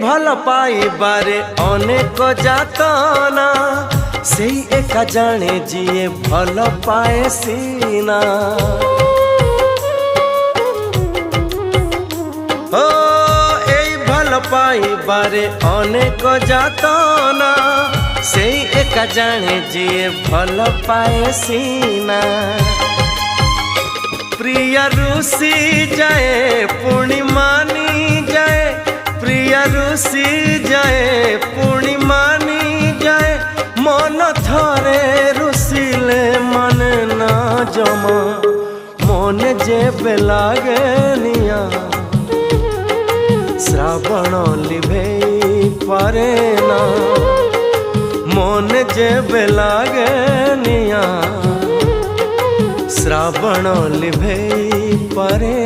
भल पाइबारे अनेक जातना सेई एका जाने जिए भल पाए सीना। ओ एई भल पाइबारे अनेक जातना सेई एका जाने जिए भल पाए सीना। प्रिय रुसी जाए पुणी मानी जाए, प्रिय रुसी जाए पुणी मानी जाए। मन थरे रुसिले मन ना जमा मन जेबे लागे निया श्रावण लिभेई पारे ना। मन जेबे लागे निया श्रावण लिभेई पारे।